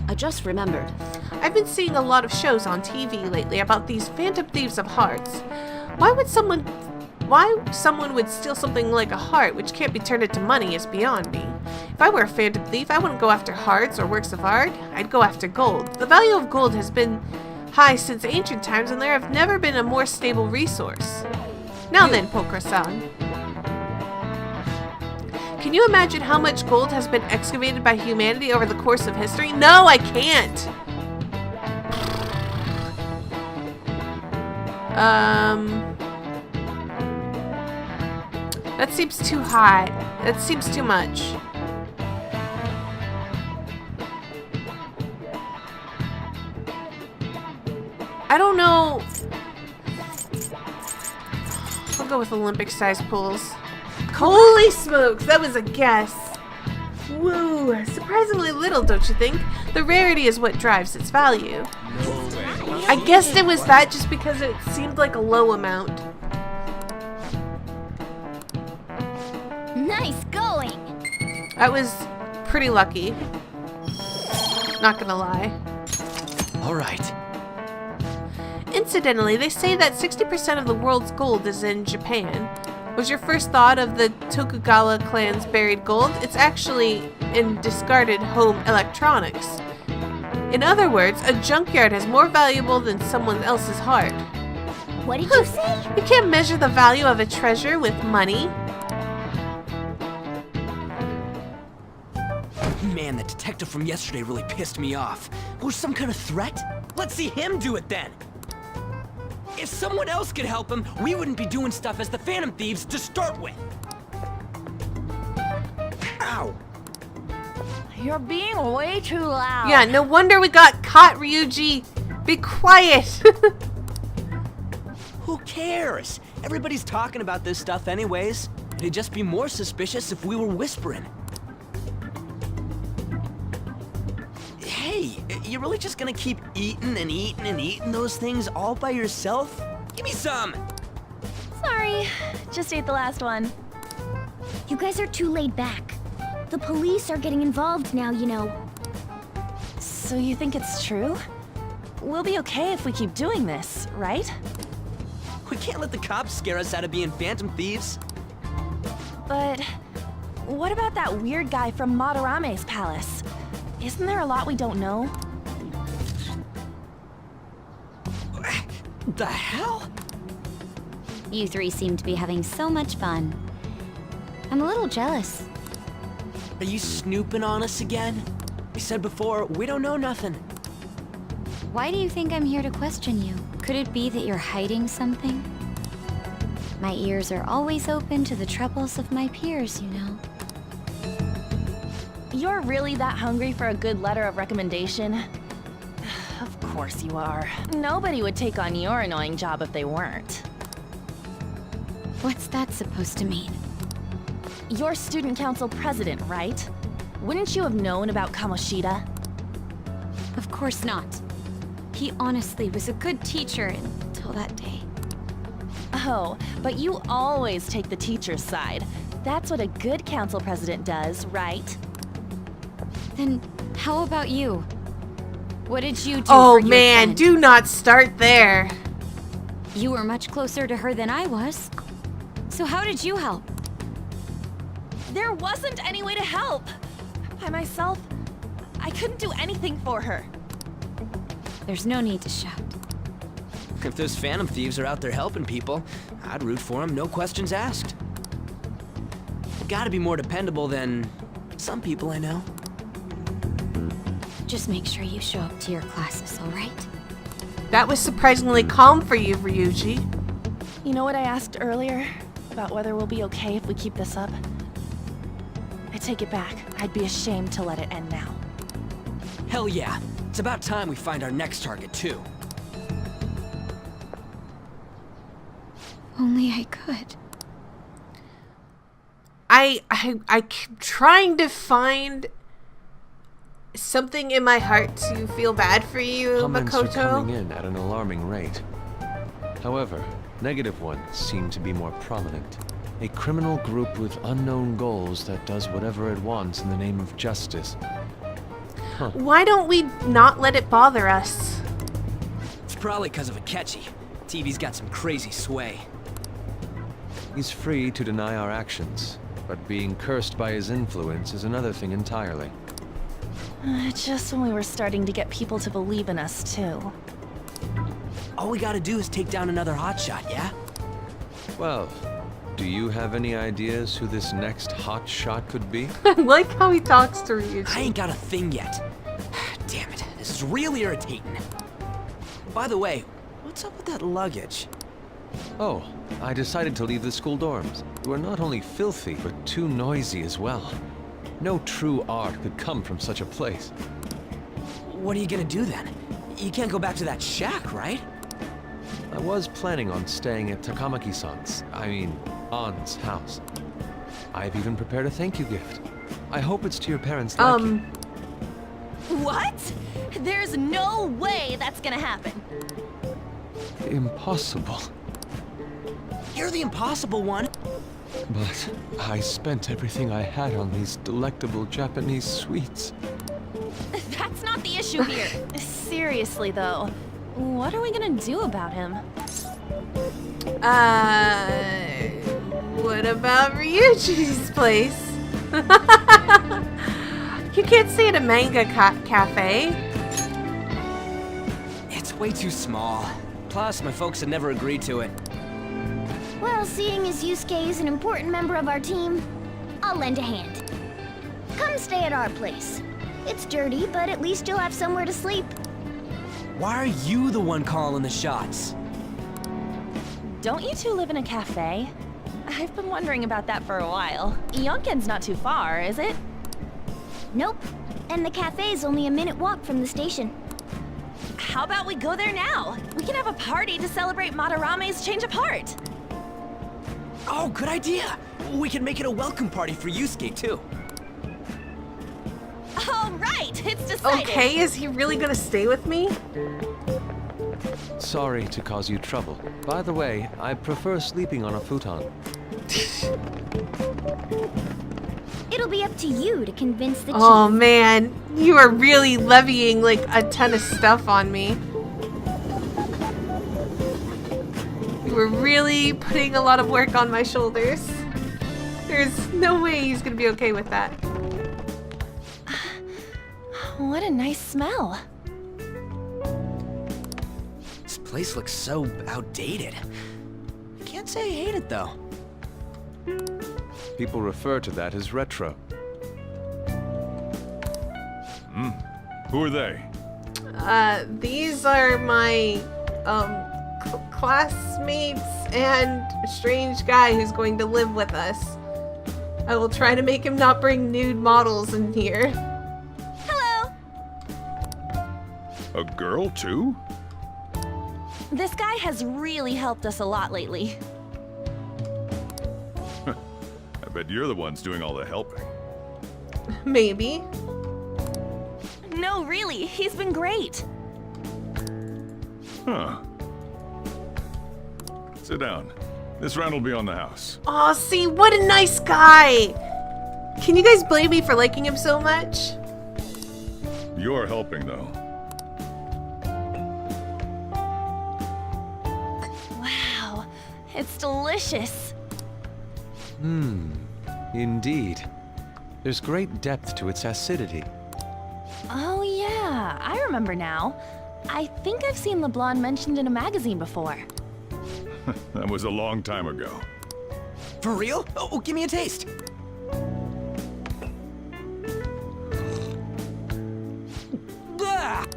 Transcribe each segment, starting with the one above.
I just remembered. I've been seeing a lot of shows on TV lately about these phantom thieves of hearts. Why someone would steal something like a heart, which can't be turned into money, is beyond me. If I were a phantom thief, I wouldn't go after hearts or works of art. I'd go after gold. The value of gold has been high since ancient times, and there have never been a more stable resource. Now then, Pokra-san. Can you imagine how much gold has been excavated by humanity over the course of history? No, I can't! That seems too high. That seems too much. I don't know. I'll go with Olympic-sized pools. Holy smokes, that was a guess. Woo, surprisingly little, don't you think? The rarity is what drives its value. I guessed it was that just because it seemed like a low amount. Nice going. That was pretty lucky. Not gonna lie. All right. Incidentally, they say that 60% of the world's gold is in Japan. Was your first thought of the Tokugawa clan's buried gold? It's actually in discarded home electronics. In other words, a junkyard is more valuable than someone else's heart. What did you say? You can't measure the value of a treasure with money. Man, the detective from yesterday really pissed me off. Was some kind of threat? Let's see him do it then. If someone else could help him, we wouldn't be doing stuff as the Phantom Thieves to start with. Ow! You're being way too loud. Yeah, no wonder we got caught, Ryuji. Be quiet. Who cares? Everybody's talking about this stuff anyways. It'd just be more suspicious if we were whispering. Hey, you really just gonna keep eating and eating and eating those things all by yourself? Give me some! Sorry, just ate the last one. You guys are too laid back. The police are getting involved now, you know. So you think it's true? We'll be okay if we keep doing this, right? We can't let the cops scare us out of being Phantom Thieves. But what about that weird guy from Madarame's palace? Isn't there a lot we don't know? The hell? You three seem to be having so much fun. I'm a little jealous. Are you snooping on us again? We said before, we don't know nothing. Why do you think I'm here to question you? Could it be that you're hiding something? My ears are always open to the troubles of my peers, you know. You're really that hungry for a good letter of recommendation? Of course you are. Nobody would take on your annoying job if they weren't. What's that supposed to mean? You're student council president, right? Wouldn't you have known about Kamoshida? Of course not. He honestly was a good teacher until that day. Oh, but you always take the teacher's side. That's what a good council president does, right? Then how about you? What did you do Oh for your man, friend? do not start there. You were much closer to her than I was. So how did you help? There wasn't any way to help. By myself, I couldn't do anything for her. There's no need to shout. If those Phantom Thieves are out there helping people, I'd root for them, no questions asked. Gotta be more dependable than some people I know. Just make sure you show up to your classes, all right? That was surprisingly calm for you, Ryuji. You know what I asked earlier? About whether we'll be okay if we keep this up? I take it back. I'd be ashamed to let it end now. Hell yeah. It's about time we find our next target, too. Only I could. I'm trying to find something in my heart to feel bad for you, Comments are coming Makoto. in at an alarming rate. However, negative ones seem to be more prominent. A criminal group with unknown goals that does whatever it wants in the name of justice. Why don't we not let it bother us? It's probably because of Akechi. TV's got some crazy sway. He's free to deny our actions, but being cursed by his influence is another thing entirely. Just when we were starting to get people to believe in us, too. All we gotta do is take down another hotshot, yeah? Well, do you have any ideas who this next hot shot could be? I like how he talks to Ryuji. I ain't got a thing yet. Damn it, this is real irritating. By the way, what's up with that luggage? Oh, I decided to leave the school dorms. We're not only filthy, but too noisy as well. No true art could come from such a place. What are you gonna do then? You can't go back to that shack, right? I was planning on staying at Takamaki-san's, Ann's house. I've even prepared a thank you gift. I hope it's to your parents' liking. What? There's no way that's gonna happen. Impossible. You're the impossible one. But I spent everything I had on these delectable Japanese sweets. That's not the issue here. Seriously, though, what are we gonna do about him? What about Ryuji's place? You can't stay at a manga cafe. It's way too small. Plus, my folks had never agreed to it. Well, seeing as Yusuke is an important member of our team, I'll lend a hand. Come stay at our place. It's dirty, but at least you'll have somewhere to sleep. Why are you the one calling the shots? Don't you two live in a cafe? I've been wondering about that for a while. Yonken's not too far, is it? Nope. And the cafe's only a minute walk from the station. How about we go there now? We can have a party to celebrate Madarame's change of heart. Oh, good idea. We can make it a welcome party for Yusuke, too. All right, it's decided. Okay, is he really gonna stay with me? Sorry to cause you trouble. By the way, I prefer sleeping on a futon. It'll be up to you to convince the Oh chief. man, you are really levying like a ton of stuff on me. You were really putting a lot of work on my shoulders. There's no way he's gonna be okay with that. What a nice smell. This place looks so outdated. I can't say I hate it, though. People refer to that as retro. Who are they? These are my, classmates and a strange guy who's going to live with us. I will try to make him not bring nude models in here. Hello. A girl, too? This guy has really helped us a lot lately. I bet you're the ones doing all the helping. Maybe. No, really, he's been great. Huh. Sit down. This round will be on the house. Aw, see, what a nice guy! Can you guys blame me for liking him so much? You're helping, though. Wow, it's delicious. Indeed. There's great depth to its acidity. Oh yeah, I remember now. I think I've seen LeBlanc mentioned in a magazine before. That was a long time ago. For real? Oh, give me a taste. Ah!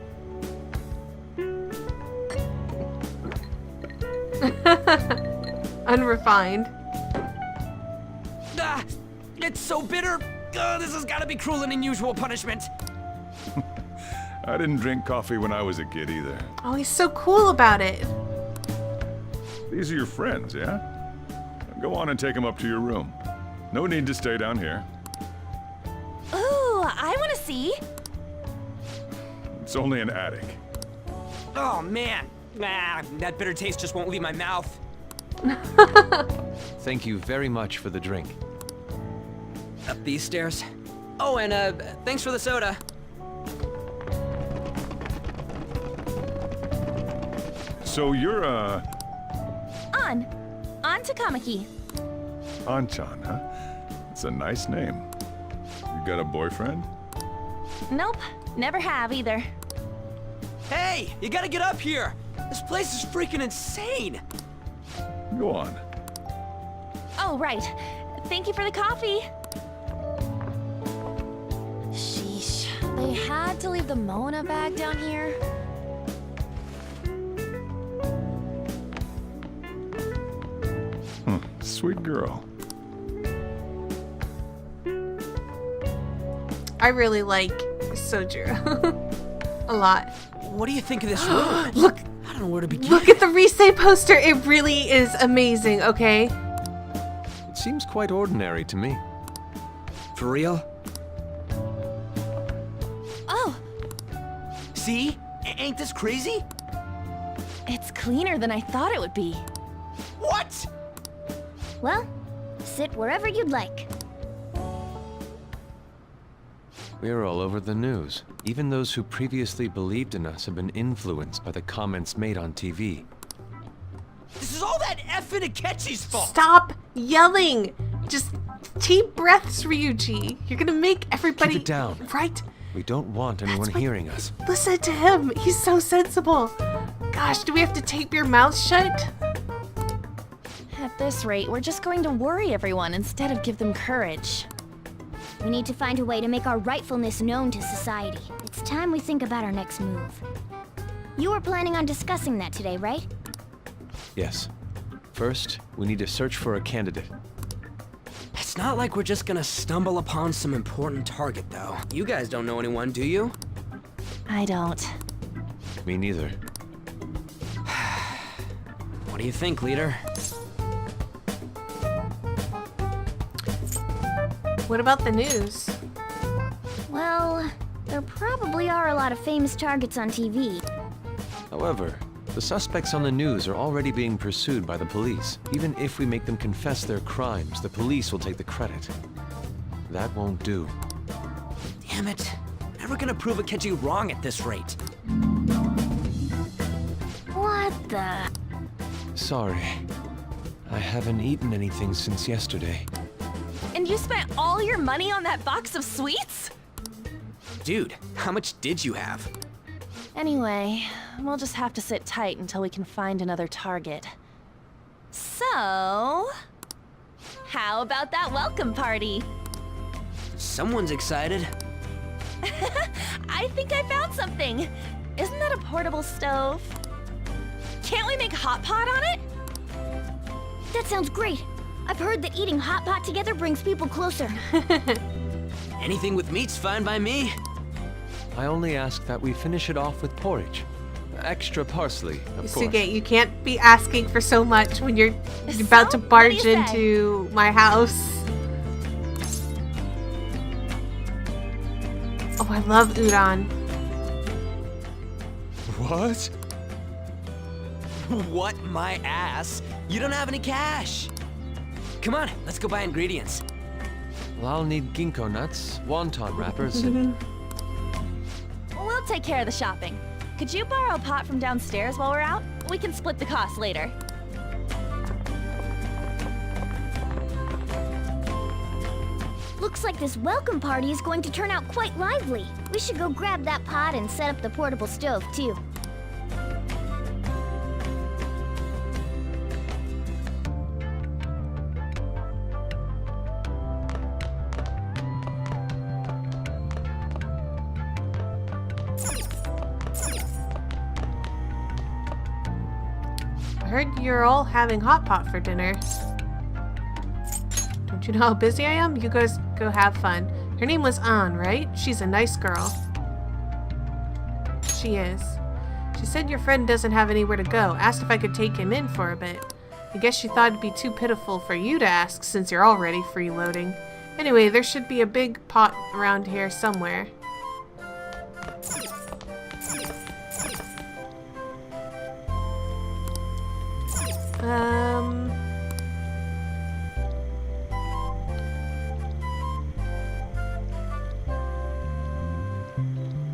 Unrefined. Ah! It's so bitter. This has got to be cruel and unusual punishment. I didn't drink coffee when I was a kid either. Oh, he's so cool about it. These are your friends, yeah? Go on and take them up to your room. No need to stay down here. Ooh, I want to see. It's only an attic. Oh, man. That bitter taste just won't leave my mouth. Thank you very much for the drink. Up these stairs. Oh, and thanks for the soda. So you're, On Takamaki. Anchan, huh? It's a nice name. You got a boyfriend? Nope, never have either. Hey, you gotta get up here. This place is freaking insane. Go on. Oh, right. Thank you for the coffee. Sheesh, they had to leave the Mona bag down here. Sweet girl. I really like Soju a lot. What do you think of this room? Look, I don't know where to begin. look at the Risei poster. It really is amazing, okay? It seems quite ordinary to me. For real? Oh, See? Ain't this crazy? it's cleaner than I thought it would be. What? Well, sit wherever you'd like. We're all over the news. Even those who previously believed in us have been influenced by the comments made on TV. This is all that effing Akechi's fault. Stop yelling. Just deep breaths, Ryuji. You're gonna make everybody... Keep it down. Right? We don't want anyone That's what- hearing us. Listen to him. He's so sensible. Gosh, do we have to tape your mouth shut? At this rate, we're just going to worry everyone instead of give them courage. We need to find a way to make our rightfulness known to society. It's time we think about our next move. You were planning on discussing that today, right? Yes. First, we need to search for a candidate. It's not like we're just gonna stumble upon some important target, though. You guys don't know anyone, do you? I don't. Me neither. What do you think, leader? What about the news? Well, there probably are a lot of famous targets on TV. However, the suspects on the news are already being pursued by the police. Even if we make them confess their crimes, the police will take the credit. That won't do. Damn it. Never gonna prove Akechi wrong at this rate. What the? Sorry. I haven't eaten anything since yesterday. And you spent all your money on that box of sweets? Dude, how much did you have? Anyway, we'll just have to sit tight until we can find another target. So, how about that welcome party? Someone's excited. I think I found something. Isn't that a portable stove? Can't we make hot pot on it? That sounds great. I've heard that eating hot pot together brings people closer. Anything with meat's fine by me. I only ask that we finish it off with porridge. Extra parsley, of course. Suge, you can't be asking for so much when you're about to So, what do barge you say? into my house. Oh, I love udon. What? What my ass? You don't have any cash. Come on, let's go buy ingredients. Well, I'll need ginkgo nuts, wonton wrappers, and... We'll take care of the shopping. Could you borrow a pot from downstairs while we're out? We can split the cost later. Looks like this welcome party is going to turn out quite lively. We should go grab that pot and set up the portable stove, too. I heard you're all having hot pot for dinner. Don't you know how busy I am? You guys go have fun. Her name was An, right? She's a nice girl. She is. She said your friend doesn't have anywhere to go. Asked if I could take him in for a bit. I guess she thought it'd be too pitiful for you to ask since you're already freeloading. Anyway, there should be a big pot around here somewhere.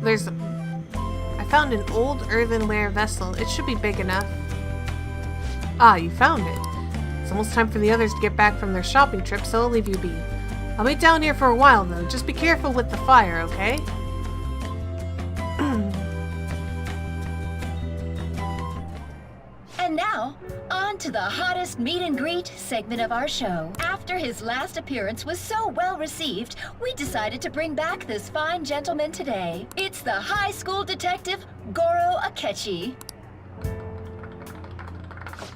I found an old earthenware vessel. It should be big enough. Ah, you found it. It's almost time for the others to get back from their shopping trip, so I'll leave you be. I'll be down here for a while, though. Just be careful with the fire, okay? And now, on to the hottest meet and greet segment of our show. After his last appearance was so well received, we decided to bring back this fine gentleman today. It's the high school detective, Goro Akechi.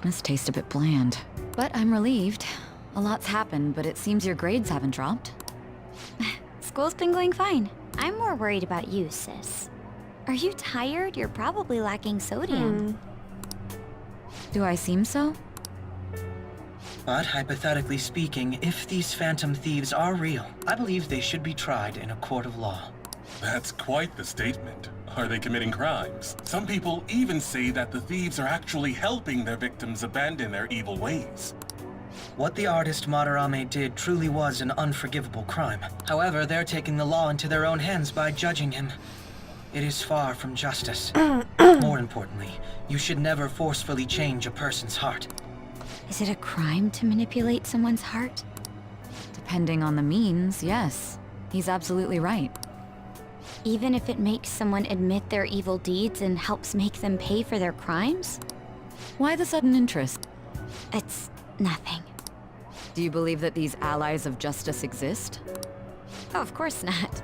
This tastes a bit bland, but I'm relieved. A lot's happened, but it seems your grades haven't dropped. School's been going fine. I'm more worried about you, sis. Are you tired? You're probably lacking sodium. Do I seem so? But hypothetically speaking, if these phantom thieves are real, I believe they should be tried in a court of law. That's quite the statement. Are they committing crimes? Some people even say that the thieves are actually helping their victims abandon their evil ways. What the artist Madarame did truly was an unforgivable crime. However, they're taking the law into their own hands by judging him. It is far from justice. More importantly, you should never forcefully change a person's heart. Is it a crime to manipulate someone's heart? Depending on the means, yes. He's absolutely right. Even if it makes someone admit their evil deeds and helps make them pay for their crimes? Why the sudden interest? It's nothing. Do you believe that these allies of justice exist? Oh, of course not.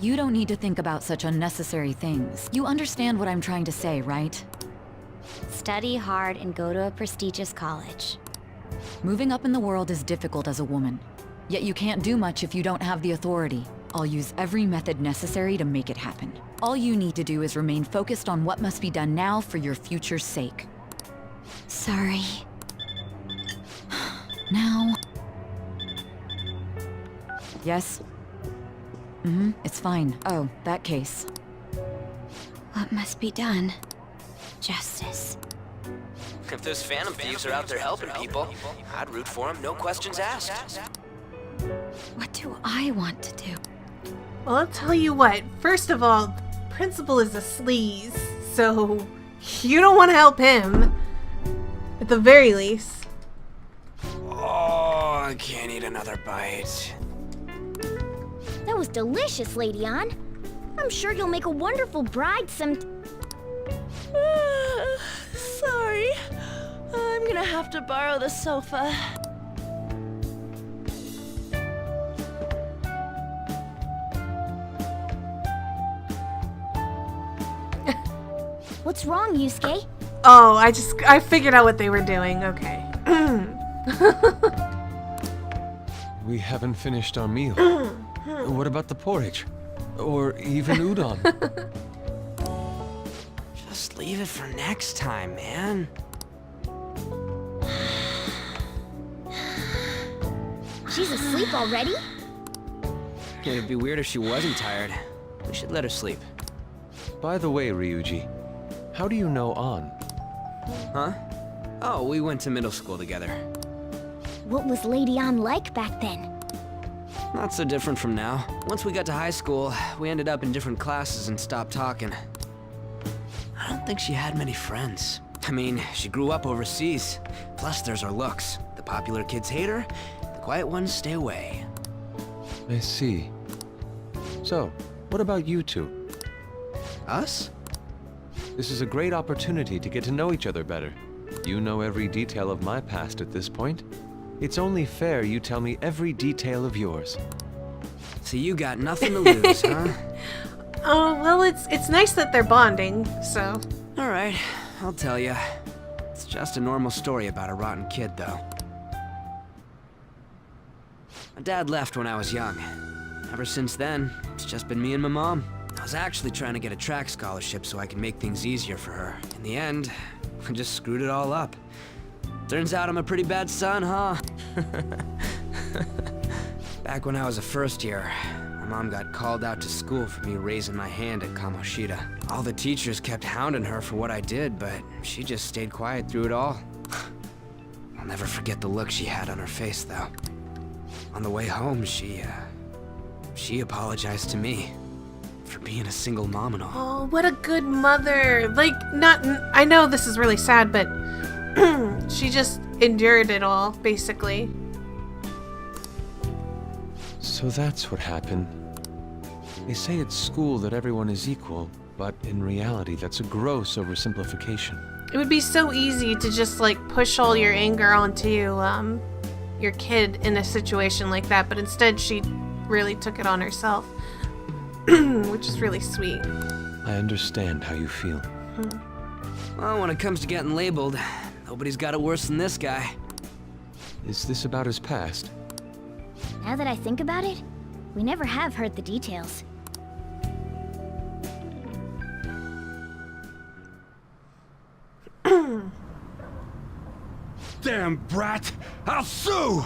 You don't need to think about such unnecessary things. You understand what I'm trying to say, right? Study hard and go to a prestigious college. Moving up in the world is difficult as a woman. Yet you can't do much if you don't have the authority. I'll use every method necessary to make it happen. All you need to do is remain focused on what must be done now for your future's sake. Sorry. Now... Yes? It's fine. Oh, that case. What must be done? Justice. If those phantom thieves are out there helping people, I'd root for them, no questions asked. What do I want to do? Well, I'll tell you what. First of all, Principal is a sleaze, so you don't want to help him. At the very least. Oh, I can't eat another bite. That was delicious, Lady Ann. I'm sure you'll make a wonderful bride Sorry. I'm gonna have to borrow the sofa. What's wrong, Yusuke? Oh, I figured out what they were doing. Okay. We haven't finished our meal. What about the porridge? Or even udon? Just leave it for next time, man. She's asleep already? It'd be weird if she wasn't tired. We should let her sleep. By the way, Ryuji, how do you know An? Huh? Oh, we went to middle school together. What was Lady Ann like back then? Not so different from now. Once we got to high school, we ended up in different classes and stopped talking. I don't think she had many friends. I mean, she grew up overseas. Plus, there's her looks. The popular kids hate her, the quiet ones stay away. I see. So, what about you two? Us? This is a great opportunity to get to know each other better. You know every detail of my past at this point. It's only fair you tell me every detail of yours. So you got nothing to lose, huh? Oh, well, it's nice that they're bonding, so... Alright, I'll tell you. It's just a normal story about a rotten kid, though. My dad left when I was young. Ever since then, it's just been me and my mom. I was actually trying to get a track scholarship so I can make things easier for her. In the end, I just screwed it all up. Turns out I'm a pretty bad son, huh? Back when I was a first year, my mom got called out to school for me raising my hand at Kamoshida. All the teachers kept hounding her for what I did, but she just stayed quiet through it all. I'll never forget the look she had on her face, though. On the way home, she apologized to me for being a single mom and all. Oh, what a good mother. Like, I know this is really sad, but She just endured it all, basically. So that's what happened. They say at school that everyone is equal, but in reality that's a gross oversimplification. It would be so easy to just like push all your anger onto your kid in a situation like that, but instead she really took it on herself, which is really sweet. I understand how you feel. Well, when it comes to getting labeled, nobody's got it worse than this guy. Is this about his past? Now that I think about it, we never have heard the details. Damn brat! I'll sue!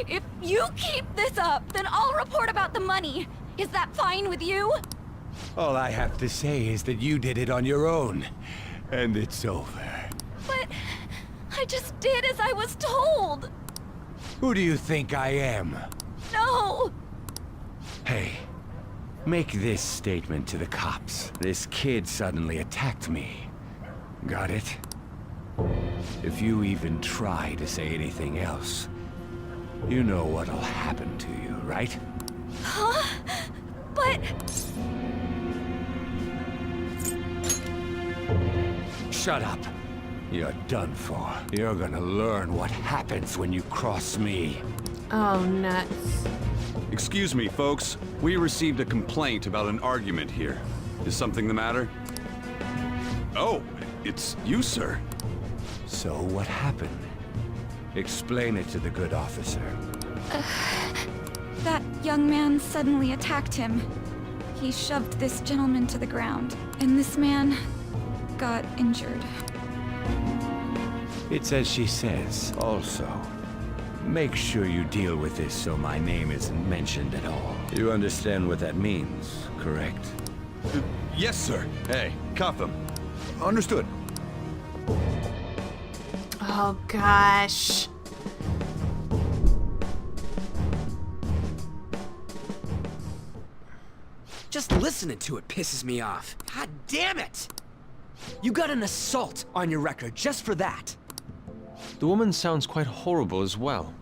If you keep this up, then I'll report about the money. Is that fine with you? All I have to say is that you did it on your own. And it's over. But I just did as I was told. Who do you think I am? No! Hey, make this statement to the cops. This kid suddenly attacked me. Got it? If you even try to say anything else, you know what'll happen to you, right? Huh? But... Shut up. You're done for. You're gonna learn what happens when you cross me. Oh, nuts. Excuse me, folks. We received a complaint about an argument here. Is something the matter? Oh, it's you, sir. So what happened? Explain it to the good officer. That young man suddenly attacked him. He shoved this gentleman to the ground, and this man got injured. It's as she says. Also, make sure you deal with this so my name isn't mentioned at all. You understand what that means, correct? Yes, sir. Hey, cuff him. Understood. Oh, gosh. Just listening to it pisses me off. God damn it! You got an assault on your record just for that. The woman sounds quite horrible as well.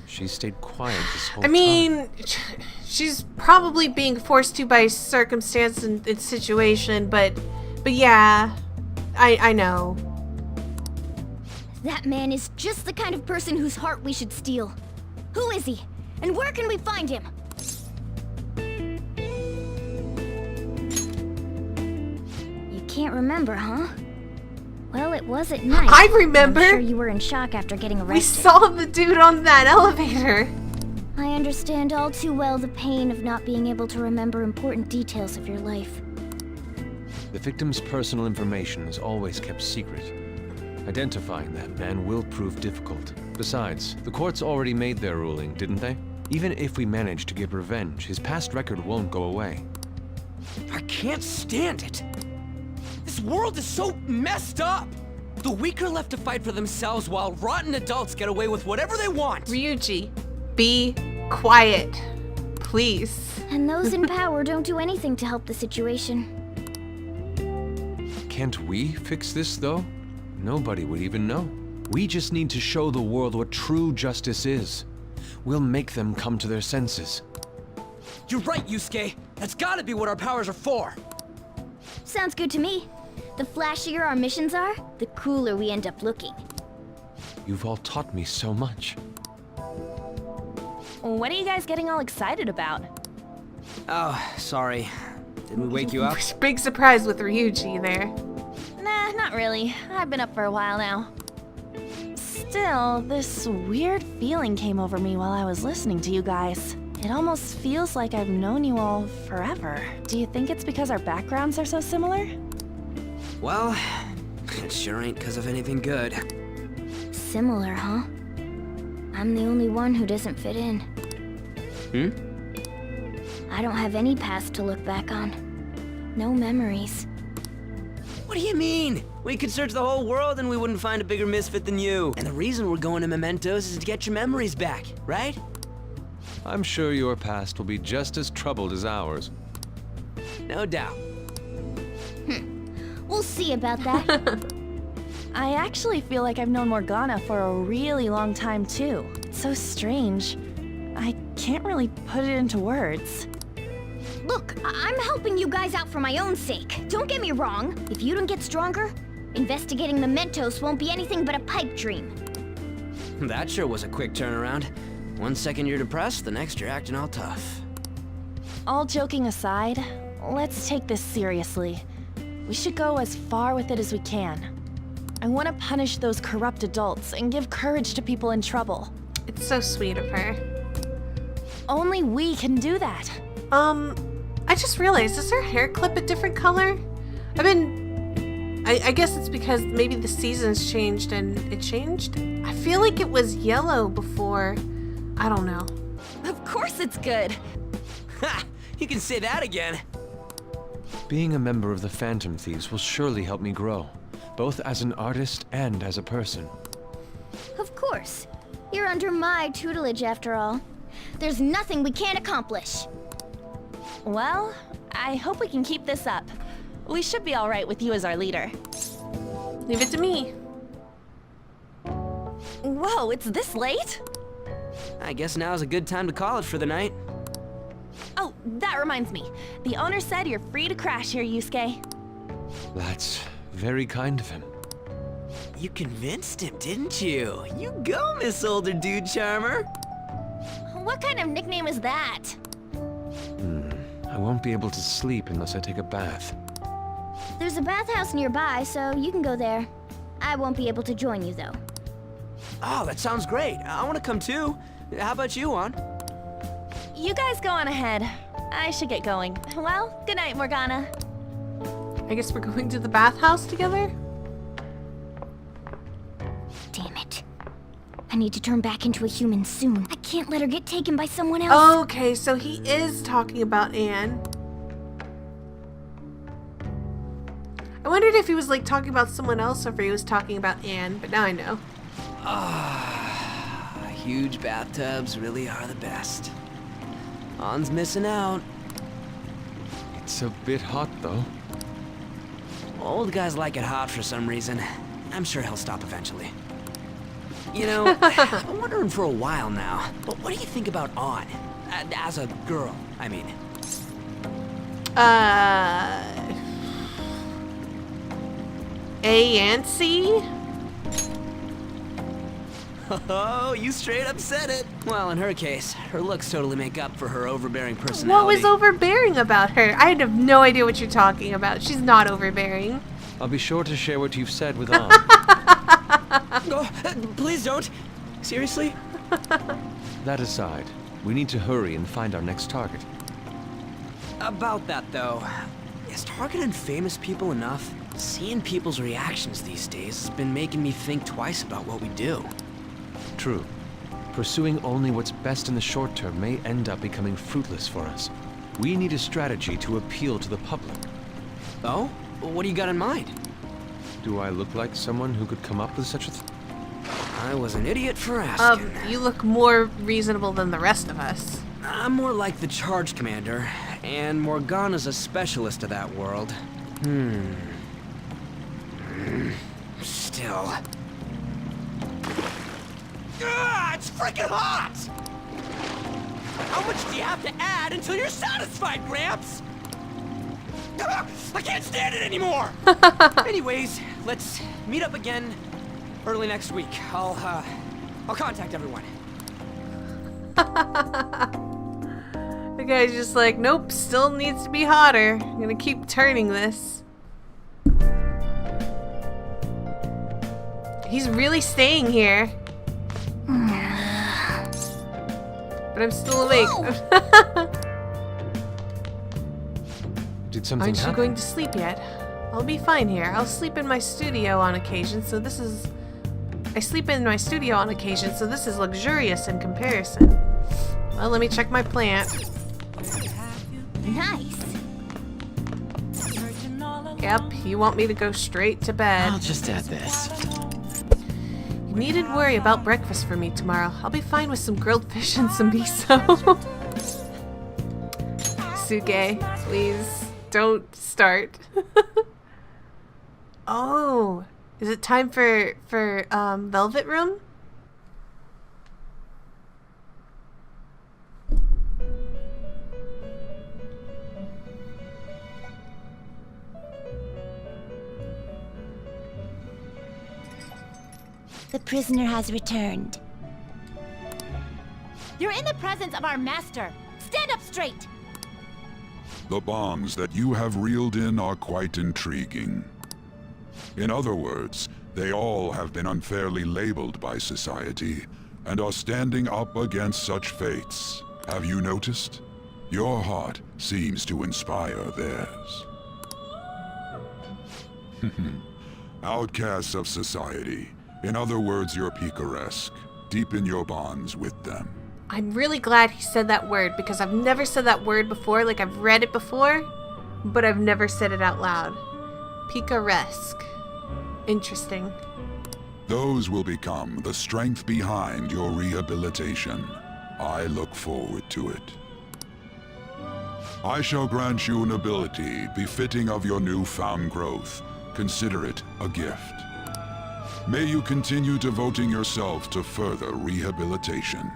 She stayed quiet this whole I mean, she's probably being forced to by circumstance and situation, but yeah, I know. That man is just the kind of person whose heart we should steal. Who is he? And where can we find him? You can't remember, huh? Well, it was at night. I remember. I'm sure you were in shock after getting arrested. We saw the dude on that elevator. I understand all too well the pain of not being able to remember important details of your life. The victim's personal information is always kept secret. Identifying that man will prove difficult. Besides, the courts already made their ruling, didn't they? Even if we manage to get revenge, his past record won't go away. I can't stand it. This world is so messed up. The weak are left to fight for themselves while rotten adults get away with whatever they want. Ryuji, be quiet, please. And those in power don't do anything to help the situation. Can't we fix this, though? Nobody would even know. We just need to show the world what true justice is. We'll make them come to their senses. You're right, Yusuke. That's gotta be what our powers are for. Sounds good to me. The flashier our missions are, the cooler we end up looking. You've all taught me so much. What are you guys getting all excited about? Oh, sorry. Did we wake you up? Big surprise with Ryuji there. Nah, not really. I've been up for a while now. Still, this weird feeling came over me while I was listening to you guys. It almost feels like I've known you all forever. Do you think it's because our backgrounds are so similar? Well, it sure ain't because of anything good. Similar, huh? I'm the only one who doesn't fit in. I don't have any past to look back on. No memories. What do you mean? We could search the whole world and we wouldn't find a bigger misfit than you. And the reason we're going to Mementos is to get your memories back, right? I'm sure your past will be just as troubled as ours. No doubt. We'll see about that. I actually feel like I've known Morgana for a really long time too. It's so strange. I can't really put it into words. Look, I'm helping you guys out for my own sake. Don't get me wrong. If you don't get stronger, investigating the Mentos won't be anything but a pipe dream. That sure was a quick turnaround. 1 second you're depressed, the next you're acting all tough. All joking aside, let's take this seriously. We should go as far with it as we can. I want to punish those corrupt adults and give courage to people in trouble. It's so sweet of her. Only we can do that. I just realized, is her hair clip a different color? I guess it's because maybe the seasons changed and it changed? I feel like it was yellow before. I don't know. Of course it's good. Ha! You can say that again. Being a member of the Phantom Thieves will surely help me grow, both as an artist and as a person. Of course. You're under my tutelage after all. There's nothing we can't accomplish. Well, I hope we can keep this up. We should be all right with you as our leader. Leave it to me. Whoa, it's this late? I guess now's a good time to call it for the night. Oh, that reminds me. The owner said you're free to crash here, Yusuke. That's very kind of him. You convinced him, didn't you? You go, Miss Older Dude Charmer. What kind of nickname is that? I won't be able to sleep unless I take a bath. There's a bathhouse nearby, so you can go there. I won't be able to join you, though. Oh, that sounds great. I want to come too. How about you, Juan? You guys go on ahead. I should get going. Well, good night, Morgana. I guess we're going to the bathhouse together? Damn it. I need to turn back into a human soon. I can't let her get taken by someone else. Okay, so he is talking about Anne. I wondered if he was like talking about someone else or if he was talking about Anne, but now I know. Huge bathtubs really are the best. Han's missing out. It's a bit hot, though. Old guys like it hot for some reason. I'm sure he'll stop eventually. You know, I've been wondering for a while now, but what do you think about On? As a girl, I mean. A and C? Oh, you straight up said it. Well, in her case, her looks totally make up for her overbearing personality. What was overbearing about her? I have no idea what you're talking about. She's not overbearing. I'll be sure to share what you've said with On. Oh, please don't. Seriously? That aside, we need to hurry and find our next target. About that, though, is targeting famous people enough? Seeing people's reactions these days has been making me think twice about what we do. True. Pursuing only what's best in the short term may end up becoming fruitless for us. We need a strategy to appeal to the public. Oh? What do you got in mind? Do I look like someone who could come up with such a thing? I was an idiot for asking. You look more reasonable than the rest of us. I'm more like the charge commander, and Morgana's a specialist of that world. Still. It's freaking hot! How much do you have to add until you're satisfied, Gramps? I can't stand it anymore! Anyways, let's meet up again early next week. I'll contact everyone. The guy's just like, nope, still needs to be hotter. I'm gonna keep turning this. He's really staying here. But I'm still awake. Did something Aren't you happen? going to sleep yet? I'll be fine here. I'll sleep in my studio on occasion, so this is... I sleep in my studio on occasion, so this is luxurious in comparison. Well, let me check my plant. Nice. Yep, you want me to go straight to bed. I'll just add this. You needn't worry about breakfast for me tomorrow. I'll be fine with some grilled fish and some miso. Suke, please don't start. Oh, Is it time for Velvet Room? The prisoner has returned. You're in the presence of our master. Stand up straight. The bonds that you have reeled in are quite intriguing. In other words, they all have been unfairly labeled by society and are standing up against such fates. Have you noticed? Your heart seems to inspire theirs. Outcasts of society. In other words, you're picaresque. Deepen your bonds with them. I'm really glad he said that word because I've never said that word before. Like, I've read it before, but I've never said it out loud. Picaresque. Interesting. Those will become the strength behind your rehabilitation. I look forward to it. I shall grant you an ability befitting of your newfound growth. Consider it a gift. May you continue devoting yourself to further rehabilitation.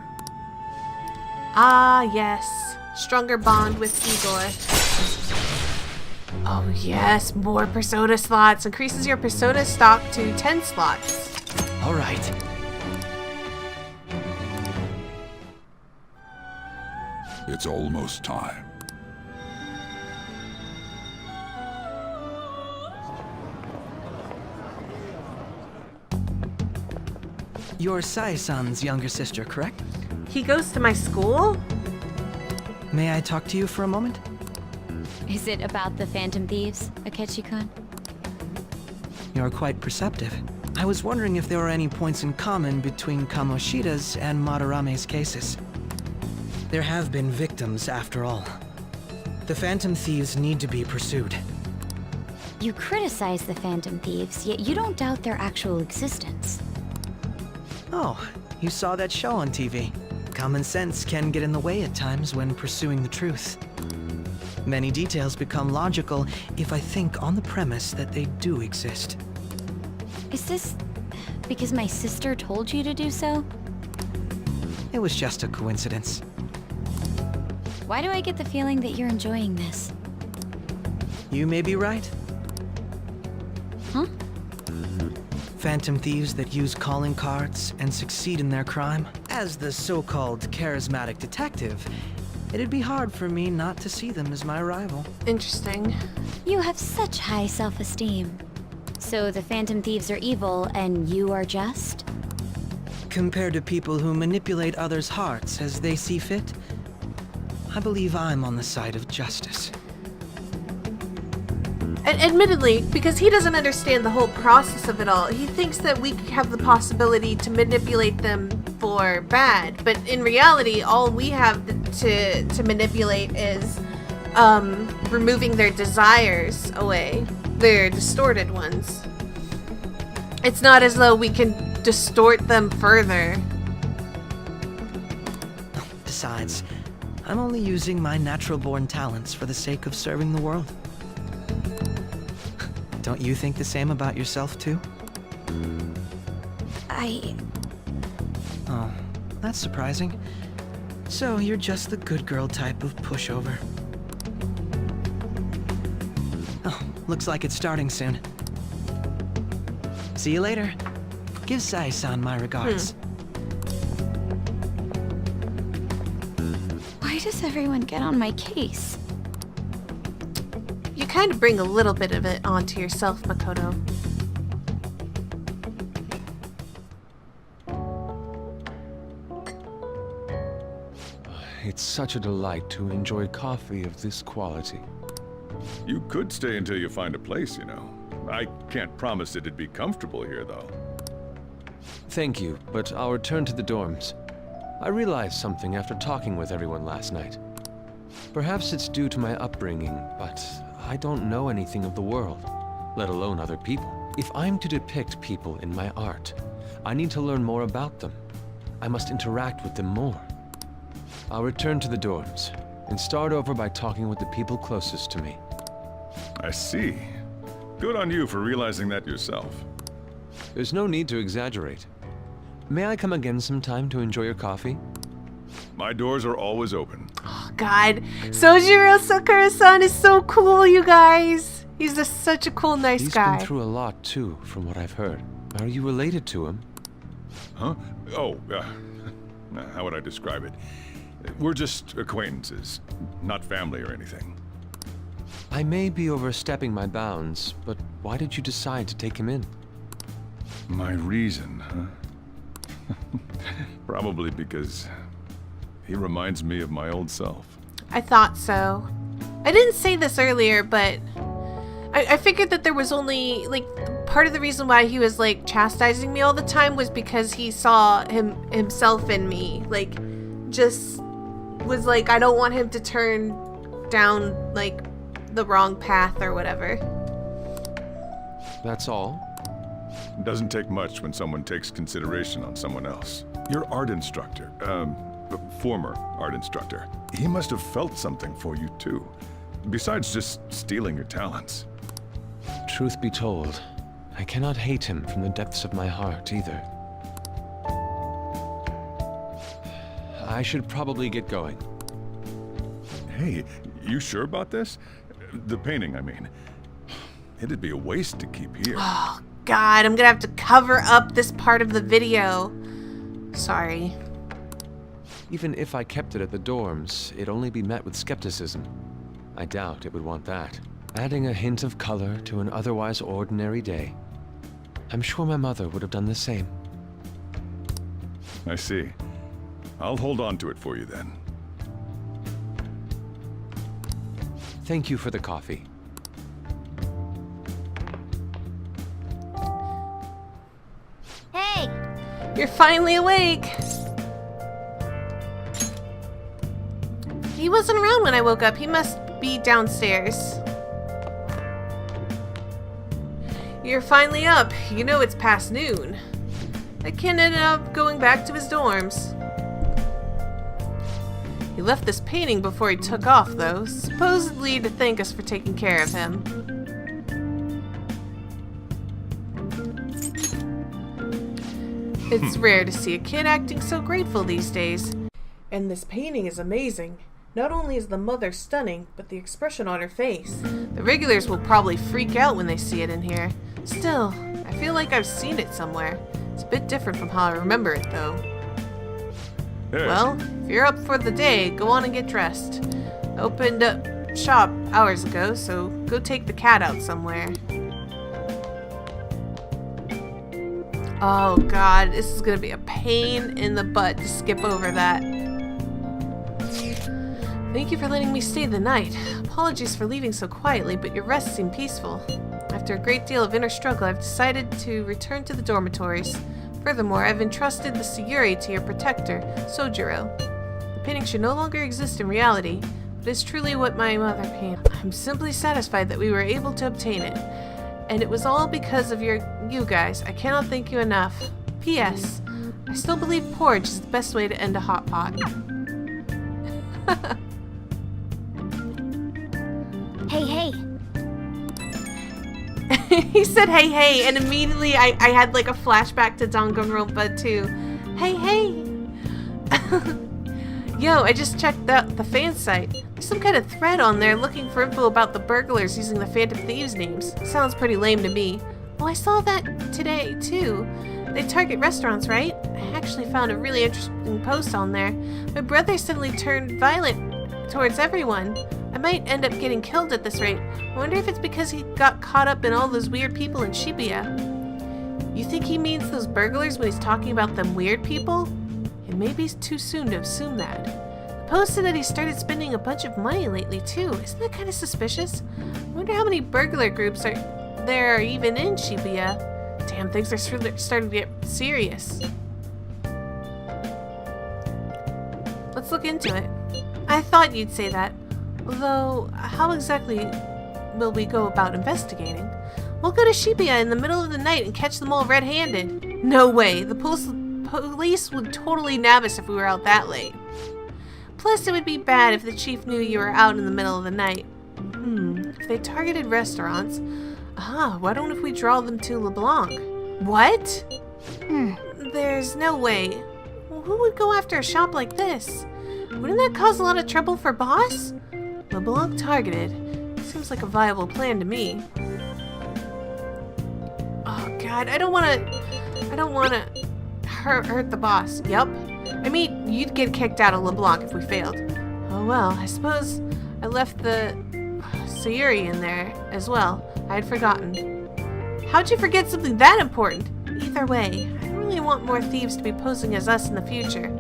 Ah, yes. Stronger bond with Igor. Oh, yes. More Persona slots. Increases your Persona stock to 10 slots. All right. It's almost time. You're Sai-san's younger sister, correct? He goes to my school? May I talk to you for a moment? Is it about the Phantom Thieves, Akechi-kun? You're quite perceptive. I was wondering if there were any points in common between Kamoshida's and Madarame's cases. There have been victims, after all. The Phantom Thieves need to be pursued. You criticize the Phantom Thieves, yet you don't doubt their actual existence. Oh, you saw that show on TV. Common sense can get in the way at times when pursuing the truth. Many details become logical if I think on the premise that they do exist. Is this because my sister told you to do so? It was just a coincidence. Why do I get the feeling that you're enjoying this? You may be right. Huh? Phantom thieves that use calling cards and succeed in their crime. As the so-called charismatic detective, it'd be hard for me not to see them as my rival. Interesting. You have such high self-esteem. So the Phantom Thieves are evil and you are just? Compared to people who manipulate others' hearts as they see fit, I believe I'm on the side of justice. Admittedly, because he doesn't understand the whole process of it all, he thinks that we have the possibility to manipulate them for bad. But in reality, all we have to manipulate is removing their desires away, their distorted ones. It's not as though we can distort them further. Besides, I'm only using my natural-born talents for the sake of serving the world. Don't you think the same about yourself, too? Oh, that's surprising. So, you're just the good girl type of pushover. Oh, looks like it's starting soon. See you later. Give Sai-san my regards. Why does everyone get on my case? You kind of bring a little bit of it onto yourself, Makoto. It's such a delight to enjoy coffee of this quality. You could stay until you find a place, you know. I can't promise it'd be comfortable here, though. Thank you, but I'll return to the dorms. I realized something after talking with everyone last night. Perhaps it's due to my upbringing, but I don't know anything of the world, let alone other people. If I'm to depict people in my art, I need to learn more about them. I must interact with them more. I'll return to the dorms, and start over by talking with the people closest to me. I see. Good on you for realizing that yourself. There's no need to exaggerate. May I come again sometime to enjoy your coffee? My doors are always open. Oh, God. Sojiro Sakura-san is so cool, you guys. He's just such a cool, nice guy. He's been through a lot, too, from what I've heard. Are you related to him? Huh? Oh, how would I describe it? We're just acquaintances, not family or anything. I may be overstepping my bounds, but why did you decide to take him in? My reason, huh? Probably because he reminds me of my old self. I thought so. I didn't say this earlier, but I figured that there was only, like, part of the reason why he was, like, chastising me all the time was because he saw himself in me. Like, just was like, I don't want him to turn down, like, the wrong path or whatever. That's all? It doesn't take much when someone takes consideration on someone else. Your art instructor, former art instructor, he must have felt something for you too. Besides just stealing your talents. Truth be told, I cannot hate him from the depths of my heart either. I should probably get going. Hey, you sure about this? The painting, I mean. It'd be a waste to keep here. Oh, God, I'm gonna have to cover up this part of the video. Sorry. Even if I kept it at the dorms, it'd only be met with skepticism. I doubt it would want that. Adding a hint of color to an otherwise ordinary day. I'm sure my mother would have done the same. I see. I'll hold on to it for you then. Thank you for the coffee. Hey! You're finally awake! He wasn't around when I woke up. He must be downstairs. You're finally up. You know it's past noon. That kid ended up going back to his dorms. He left this painting before he took off, though, supposedly to thank us for taking care of him. It's rare to see a kid acting so grateful these days. And this painting is amazing. Not only is the mother stunning, but the expression on her face. The regulars will probably freak out when they see it in here. Still, I feel like I've seen it somewhere. It's a bit different from how I remember it, though. Hey. Well, if you're up for the day, go on and get dressed. I opened up shop hours ago, so go take the cat out somewhere. Oh God, this is gonna be a pain in the butt to skip over that. Thank you for letting me stay the night. Apologies for leaving so quietly, but your rest seemed peaceful. After a great deal of inner struggle, I've decided to return to the dormitories. Furthermore, I've entrusted the Sayuri to your protector, Sojiro. The painting should no longer exist in reality, but it's truly what my mother painted. I'm simply satisfied that we were able to obtain it. And it was all because of you guys. I cannot thank you enough. P.S. I still believe porridge is the best way to end a hot pot. Hey, hey. He said hey hey, and immediately I had like a flashback to Danganronpa 2. Hey hey! Yo, I just checked out the fan site. There's some kind of thread on there looking for info about the burglars using the Phantom Thieves names. Sounds pretty lame to me. Oh, I saw that today too. They target restaurants, right? I actually found a really interesting post on there. My brother suddenly turned violent towards everyone. I might end up getting killed at this rate. I wonder if it's because he got caught up in all those weird people in Shibuya. You think he means those burglars when he's talking about them weird people? It may be too soon to assume that. The post said that he started spending a bunch of money lately too. Isn't that kind of suspicious? I wonder how many burglar groups there are even in Shibuya. Damn, things are starting to get serious. Let's look into it. I thought you'd say that. Although, how exactly will we go about investigating? We'll go to Shibuya in the middle of the night and catch them all red-handed. No way. The police would totally nab us if we were out that late. Plus, it would be bad if the chief knew you were out in the middle of the night. If they targeted restaurants... why don't we draw them to LeBlanc? What? There's no way. Well, who would go after a shop like this? Wouldn't that cause a lot of trouble for Boss? LeBlanc targeted. Seems like a viable plan to me. Oh god, I don't wanna hurt the boss. Yup. I mean, you'd get kicked out of LeBlanc if we failed. Oh well, I suppose I left the Sayuri in there as well. I had forgotten. How'd you forget something that important? Either way, I don't really want more thieves to be posing as us in the future.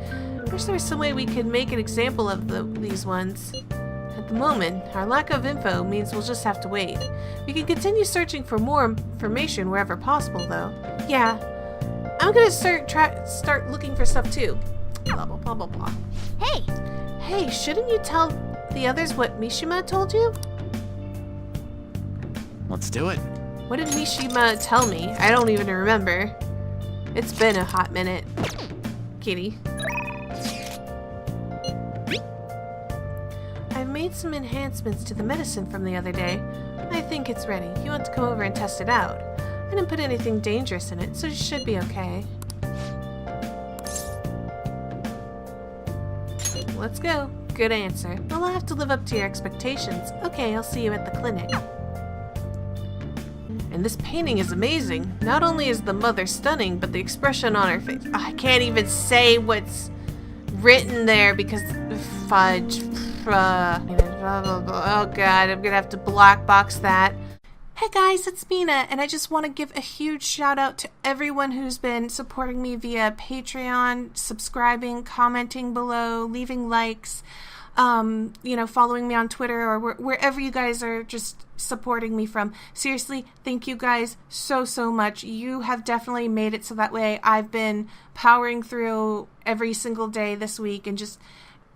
I wish there was some way we could make an example of these ones. At the moment, our lack of info means we'll just have to wait. We can continue searching for more information wherever possible, though. Yeah, I'm gonna start looking for stuff too. Blah blah blah blah blah. Hey, shouldn't you tell the others what Mishima told you? Let's do it. What did Mishima tell me? I don't even remember. It's been a hot minute. Kitty. I've made some enhancements to the medicine from the other day. I think it's ready. You want to come over and test it out? I didn't put anything dangerous in it, so it should be okay. Let's go. Good answer. Well, I'll have to live up to your expectations. Okay, I'll see you at the clinic. And this painting is amazing. Not only is the mother stunning, but the expression on her face. I can't even say what's written there because fudge. Oh god, I'm gonna have to black box that. Hey guys, it's Mina, and I just want to give a huge shout out to everyone who's been supporting me via Patreon, subscribing, commenting below, leaving likes, following me on Twitter or wherever you guys are just supporting me from. Seriously, thank you guys so much. You have definitely made it so that way I've been powering through every single day this week and just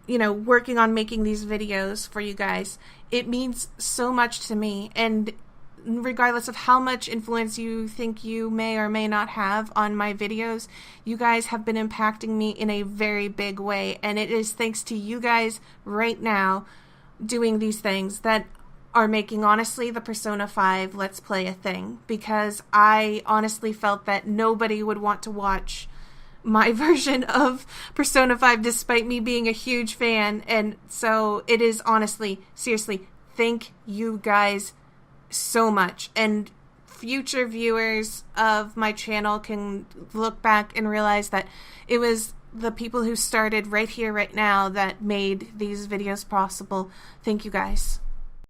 working on making these videos for you guys. It means so much to me, and regardless of how much influence you think you may or may not have on my videos, you guys have been impacting me in a very big way, and it is thanks to you guys right now doing these things that are making, honestly, the Persona 5 Let's Play a thing, because I honestly felt that nobody would want to watch my version of Persona 5 despite me being a huge fan. And so it is, honestly, seriously, thank you guys so much. And future viewers of my channel can look back and realize that it was the people who started right here, right now, that made these videos possible. Thank you guys.